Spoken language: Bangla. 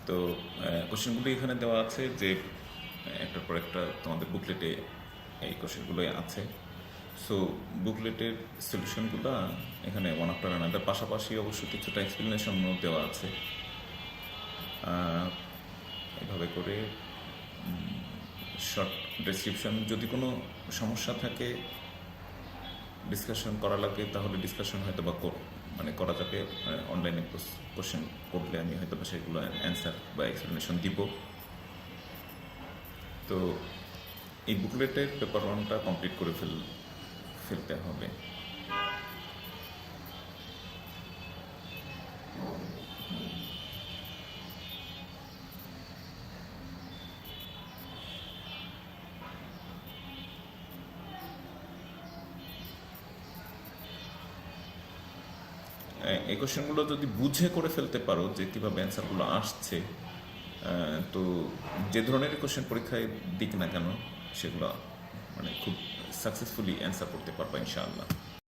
তো কোশ্চেনগুলো এখানে দেওয়া আছে যে একটার পর একটা তোমাদের বুকলেটে এই কোশ্চেনগুলোই আছে। সো বুকলেটের সলিউশনগুলো এখানে ওয়ান আফটার আনাদার, পাশাপাশি অবশ্য কিছুটা এক্সপ্লেনেশনও দেওয়া আছে। এভাবে করে শর্ট ডেসক্রিপশন, যদি কোনো সমস্যা থাকে ডিসকাশন করা লাগে তাহলে ডিসকাশন হয়তো বা মানে করা যাবে। অনলাইনে কোশ্চেন করলে আমি হয়তো বা সেগুলো অ্যান্সার বা এক্সপ্লেনেশন দিব। তো এই বুকলেটের পেপার ওয়ানটা কমপ্লিট করে ফেলতে হবে। এই কোশ্চেনগুলো যদি বুঝে করে ফেলতে পারো যে কীভাবে অ্যান্সারগুলো আসছে, তো যে ধরনের কোশ্চেন পরীক্ষায় দিক না কেন সেগুলো মানে খুব সাকসেসফুলি অ্যান্সার করতে পারবা ইনশাআল্লাহ।